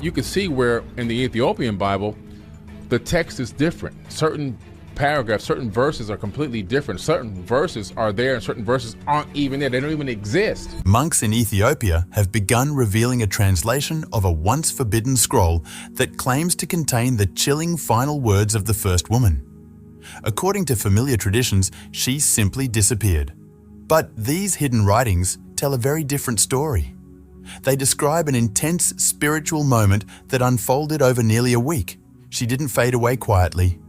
You can see where in the Ethiopian Bible, the text is different. Certain paragraphs, certain verses are completely different. Certain verses are there and certain verses aren't even there. They don't even exist. Monks in Ethiopia have begun revealing a translation of a once forbidden scroll that claims to contain the chilling final words of the first woman. According to familiar traditions, she simply disappeared. But these hidden writings tell a very different story. They describe an intense spiritual moment that unfolded over nearly a week. She didn't fade away quietly.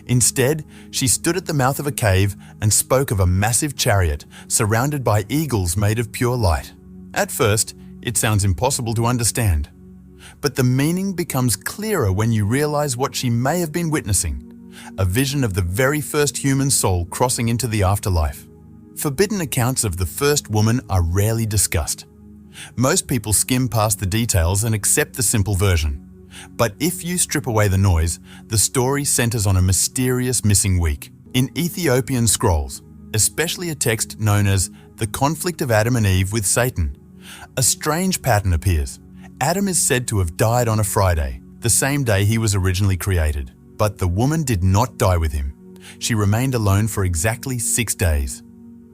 Instead, she stood at the mouth of a cave and spoke of a massive chariot surrounded by eagles made of pure light. At first, it sounds impossible to understand. But the meaning becomes clearer when you realize what she may have been witnessing: a vision of the very first human soul crossing into the afterlife. Forbidden accounts of the first woman are rarely discussed. Most people skim past the details and accept the simple version. But if you strip away the noise, the story centers on a mysterious missing week. In Ethiopian scrolls, especially a text known as the conflict of Adam and Eve with Satan, a strange pattern appears. Adam is said to have died on a Friday, the same day he was originally created. But the woman did not die with him. She remained alone for exactly 6 days.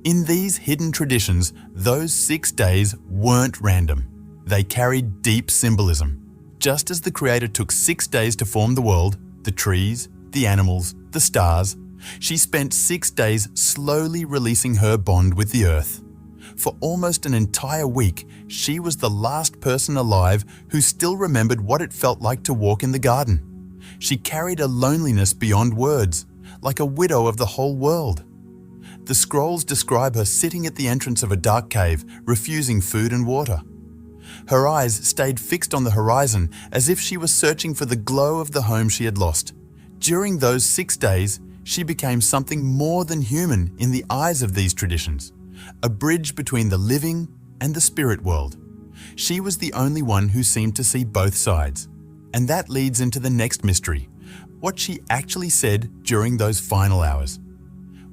In these hidden traditions, those 6 days weren't random. They carried deep symbolism. Just as the Creator took 6 days to form the world, the trees, the animals, the stars, she spent 6 days slowly releasing her bond with the earth. For almost an entire week, she was the last person alive who still remembered what it felt like to walk in the garden. She carried a loneliness beyond words, like a widow of the whole world. The scrolls describe her sitting at the entrance of a dark cave, refusing food and water. Her eyes stayed fixed on the horizon as if she was searching for the glow of the home she had lost. During those 6 days, she became something more than human in the eyes of these traditions, a bridge between the living and the spirit world. She was the only one who seemed to see both sides. And that leads into the next mystery: what she actually said during those final hours.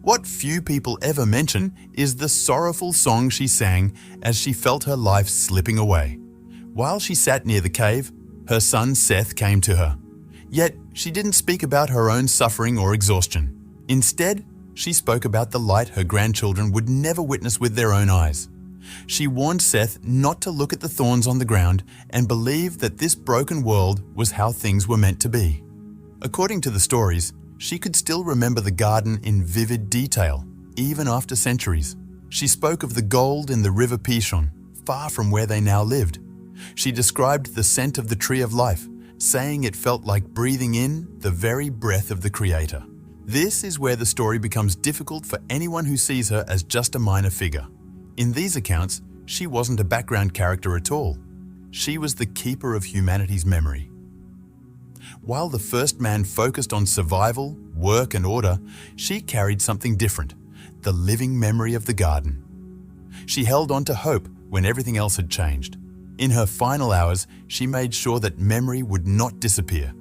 What few people ever mention is the sorrowful song she sang as she felt her life slipping away. While she sat near the cave, her son Seth came to her. Yet she didn't speak about her own suffering or exhaustion. Instead, she spoke about the light her grandchildren would never witness with their own eyes. She warned Seth not to look at the thorns on the ground and believe that this broken world was how things were meant to be. According to the stories, she could still remember the garden in vivid detail, even after centuries. She spoke of the gold in the river Pishon, far from where they now lived. She described the scent of the tree of life, saying it felt like breathing in the very breath of the Creator. This is where the story becomes difficult for anyone who sees her as just a minor figure. In these accounts, she wasn't a background character at all. She was the keeper of humanity's memory. While the first man focused on survival, work, and order, she carried something different: the living memory of the garden. She held on to hope when everything else had changed. In her final hours, she made sure that memory would not disappear.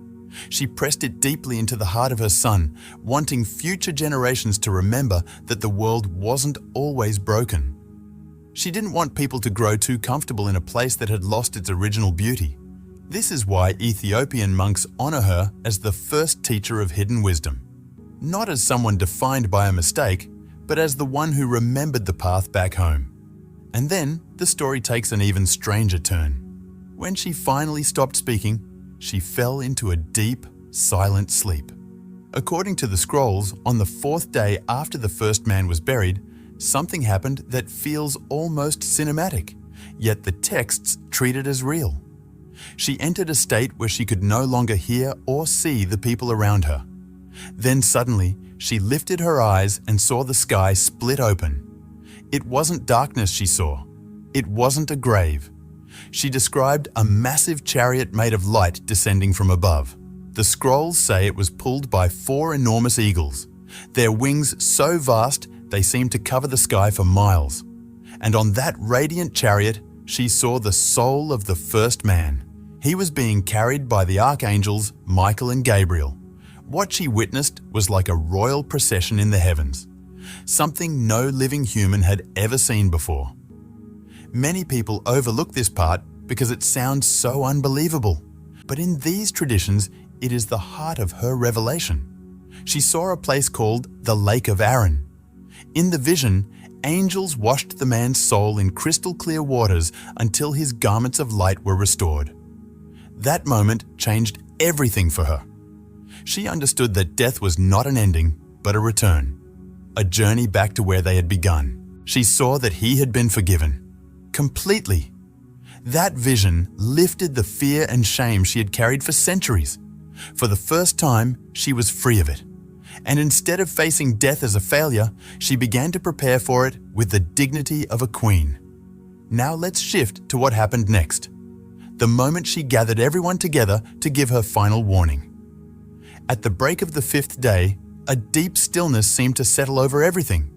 She pressed it deeply into the heart of her son, wanting future generations to remember that the world wasn't always broken. She didn't want people to grow too comfortable in a place that had lost its original beauty. This is why Ethiopian monks honor her as the first teacher of hidden wisdom. Not as someone defined by a mistake, but as the one who remembered the path back home. And then the story takes an even stranger turn. When she finally stopped speaking, she fell into a deep, silent sleep. According to the scrolls, on the 4th day after the first man was buried, something happened that feels almost cinematic, yet the texts treat it as real. She entered a state where she could no longer hear or see the people around her. Then suddenly, she lifted her eyes and saw the sky split open. It wasn't darkness she saw. It wasn't a grave. She described a massive chariot made of light descending from above. The scrolls say it was pulled by 4 enormous eagles, their wings so vast they seemed to cover the sky for miles. And on that radiant chariot, she saw the soul of the first man. He was being carried by the archangels Michael and Gabriel. What she witnessed was like a royal procession in the heavens, something no living human had ever seen before. Many people overlook this part because it sounds so unbelievable. But in these traditions, it is the heart of her revelation. She saw a place called the Lake of Aaron. In the vision, angels washed the man's soul in crystal clear waters until his garments of light were restored. That moment changed everything for her. She understood that death was not an ending, but a return, a journey back to where they had begun. She saw that he had been forgiven, completely. That vision lifted the fear and shame she had carried for centuries. For the first time, she was free of it. And instead of facing death as a failure, she began to prepare for it with the dignity of a queen. Now let's shift to what happened next. The moment she gathered everyone together to give her final warning. At the break of the 5th day, a deep stillness seemed to settle over everything.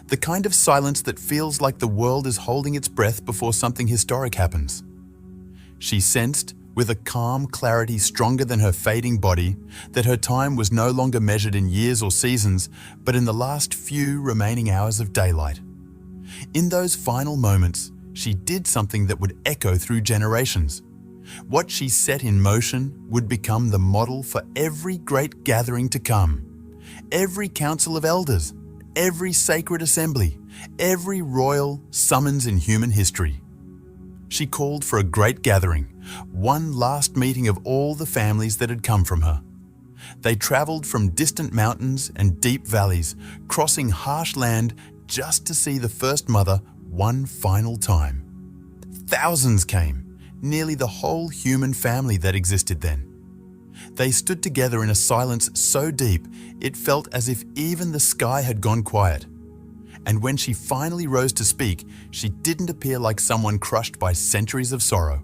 The kind of silence that feels like the world is holding its breath before something historic happens. She sensed, with a calm clarity stronger than her fading body, that her time was no longer measured in years or seasons, but in the last few remaining hours of daylight. In those final moments, she did something that would echo through generations. What she set in motion would become the model for every great gathering to come. Every council of elders, every sacred assembly, every royal summons in human history. She called for a great gathering, one last meeting of all the families that had come from her. They traveled from distant mountains and deep valleys, crossing harsh land just to see the first mother one final time. Thousands came, nearly the whole human family that existed then. They stood together in a silence so deep it felt as if even the sky had gone quiet. And when she finally rose to speak, she didn't appear like someone crushed by centuries of sorrow.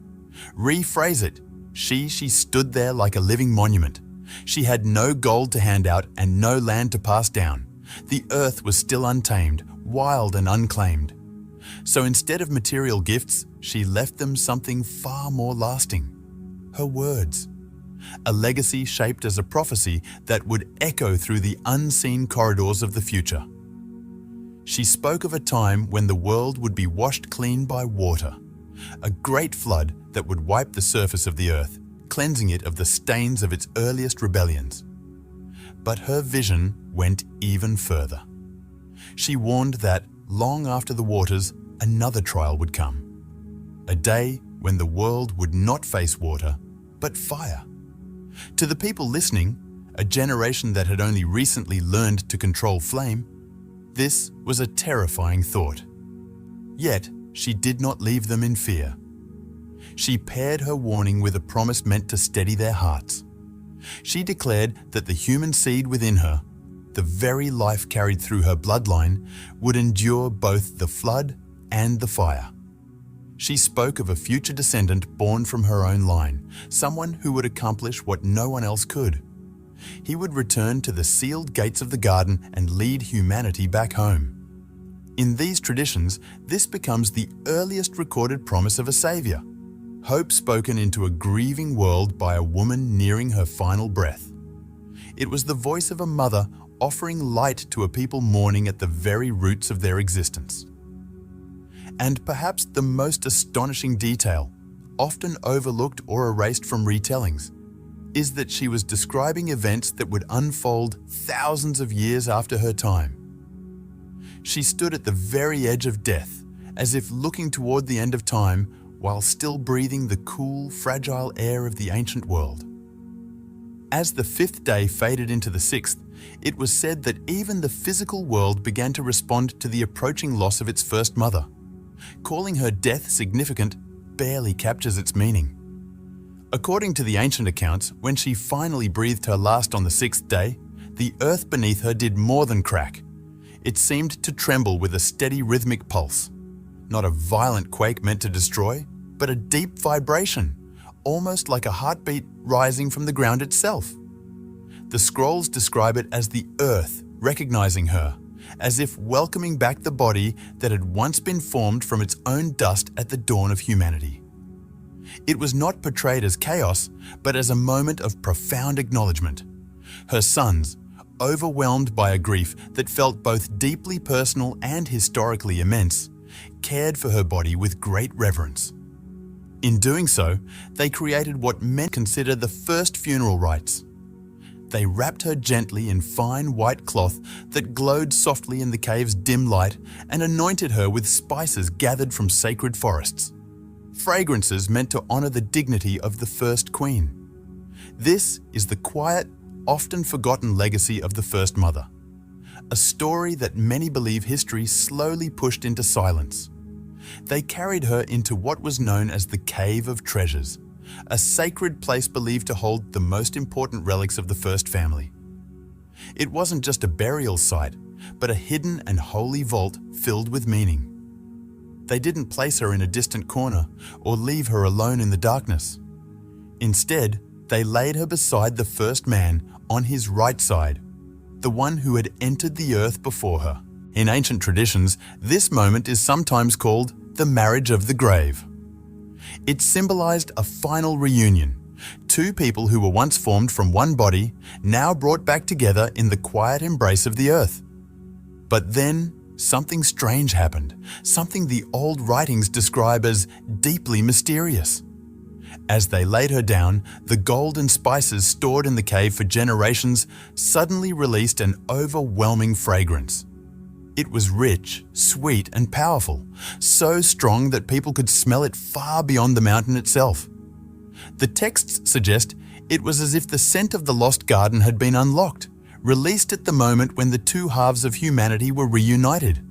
Rephrase it, she stood there like a living monument. She had no gold to hand out and no land to pass down. The earth was still untamed, wild and unclaimed. So instead of material gifts, she left them something far more lasting. Her words. A legacy shaped as a prophecy that would echo through the unseen corridors of the future. She spoke of a time when the world would be washed clean by water, a great flood that would wipe the surface of the earth, cleansing it of the stains of its earliest rebellions. But her vision went even further. She warned that, long after the waters, another trial would come. A day when the world would not face water, but fire. To the people listening, a generation that had only recently learned to control flame, this was a terrifying thought. Yet, she did not leave them in fear. She paired her warning with a promise meant to steady their hearts. She declared that the human seed within her, the very life carried through her bloodline, would endure both the flood and the fire. She spoke of a future descendant born from her own line, someone who would accomplish what no one else could. He would return to the sealed gates of the garden and lead humanity back home. In these traditions, this becomes the earliest recorded promise of a savior, hope spoken into a grieving world by a woman nearing her final breath. It was the voice of a mother offering light to a people mourning at the very roots of their existence. And perhaps the most astonishing detail, often overlooked or erased from retellings, is that she was describing events that would unfold thousands of years after her time. She stood at the very edge of death, as if looking toward the end of time while still breathing the cool, fragile air of the ancient world. As the 5th day faded into the 6th, it was said that even the physical world began to respond to the approaching loss of its first mother. Calling her death significant barely captures its meaning. According to the ancient accounts, when she finally breathed her last on the 6th day, the earth beneath her did more than crack. It seemed to tremble with a steady rhythmic pulse. Not a violent quake meant to destroy, but a deep vibration, almost like a heartbeat rising from the ground itself. The scrolls describe it as the earth recognizing her, as if welcoming back the body that had once been formed from its own dust at the dawn of humanity. It was not portrayed as chaos, but as a moment of profound acknowledgement. Her sons, overwhelmed by a grief that felt both deeply personal and historically immense, cared for her body with great reverence. In doing so, they created what men consider the first funeral rites. They wrapped her gently in fine white cloth that glowed softly in the cave's dim light and anointed her with spices gathered from sacred forests, fragrances meant to honor the dignity of the first queen. This is the quiet, often forgotten legacy of the First Mother, a story that many believe history slowly pushed into silence. They carried her into what was known as the Cave of Treasures, a sacred place believed to hold the most important relics of the first family. It wasn't just a burial site, but a hidden and holy vault filled with meaning. They didn't place her in a distant corner or leave her alone in the darkness. Instead, they laid her beside the first man on his right side, the one who had entered the earth before her. In ancient traditions, this moment is sometimes called the marriage of the grave. It symbolized a final reunion, two people who were once formed from one body, now brought back together in the quiet embrace of the earth. But then, something strange happened, something the old writings describe as deeply mysterious. As they laid her down, the gold and spices stored in the cave for generations suddenly released an overwhelming fragrance. It was rich, sweet, and powerful, so strong that people could smell it far beyond the mountain itself. The texts suggest it was as if the scent of the lost garden had been unlocked, released at the moment when the two halves of humanity were reunited.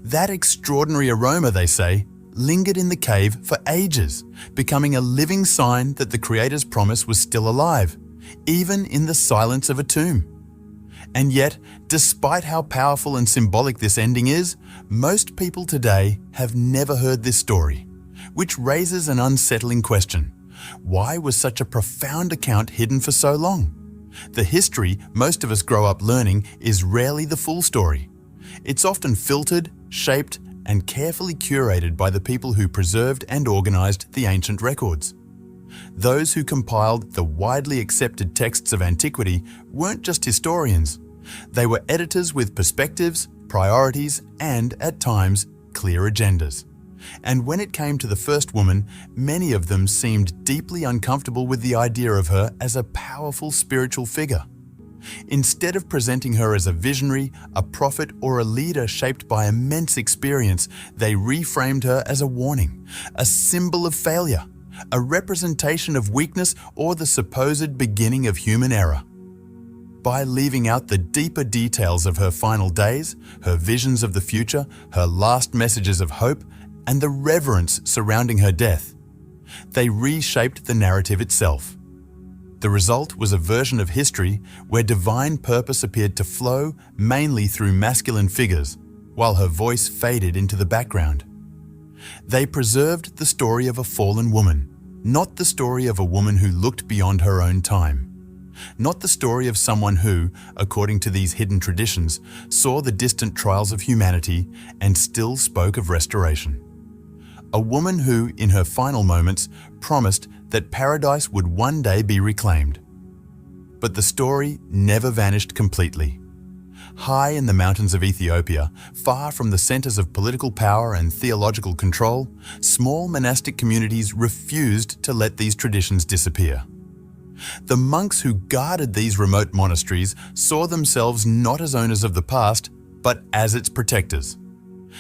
That extraordinary aroma, they say, lingered in the cave for ages, becoming a living sign that the Creator's promise was still alive, even in the silence of a tomb. And yet, despite how powerful and symbolic this ending is, most people today have never heard this story, which raises an unsettling question. Why was such a profound account hidden for so long? The history most of us grow up learning is rarely the full story. It's often filtered, shaped, and carefully curated by the people who preserved and organized the ancient records. Those who compiled the widely accepted texts of antiquity weren't just historians. They were editors with perspectives, priorities, and, at times, clear agendas. And when it came to the first woman, many of them seemed deeply uncomfortable with the idea of her as a powerful spiritual figure. Instead of presenting her as a visionary, a prophet, or a leader shaped by immense experience, they reframed her as a warning, a symbol of failure, a representation of weakness, or the supposed beginning of human error. By leaving out the deeper details of her final days, her visions of the future, her last messages of hope, and the reverence surrounding her death, they reshaped the narrative itself. The result was a version of history where divine purpose appeared to flow mainly through masculine figures, while her voice faded into the background. They preserved the story of a fallen woman, not the story of a woman who looked beyond her own time. Not the story of someone who, according to these hidden traditions, saw the distant trials of humanity and still spoke of restoration. A woman who, in her final moments, promised that paradise would one day be reclaimed. But the story never vanished completely. High in the mountains of Ethiopia, far from the centers of political power and theological control, small monastic communities refused to let these traditions disappear. The monks who guarded these remote monasteries saw themselves not as owners of the past, but as its protectors.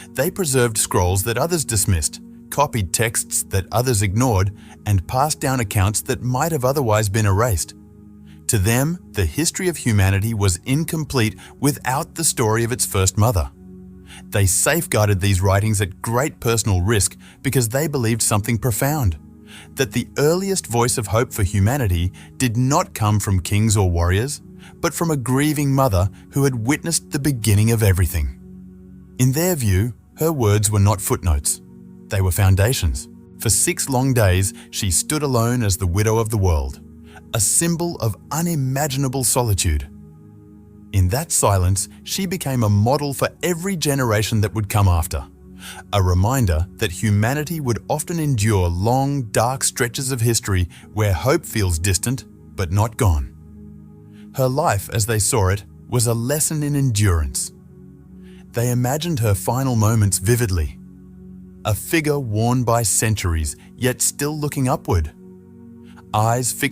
They preserved scrolls that others dismissed, copied texts that others ignored, and passed down accounts that might have otherwise been erased. To them, the history of humanity was incomplete without the story of its first mother. They safeguarded these writings at great personal risk because they believed something profound: that the earliest voice of hope for humanity did not come from kings or warriors, but from a grieving mother who had witnessed the beginning of everything. In their view, her words were not footnotes. They were foundations. For 6 long days, she stood alone as the widow of the world, a symbol of unimaginable solitude. In that silence, she became a model for every generation that would come after. A reminder that humanity would often endure long, dark stretches of history where hope feels distant, but not gone. Her life, as they saw it, was a lesson in endurance. They imagined her final moments vividly. a figure worn by centuries, yet still looking upward. Eyes fixed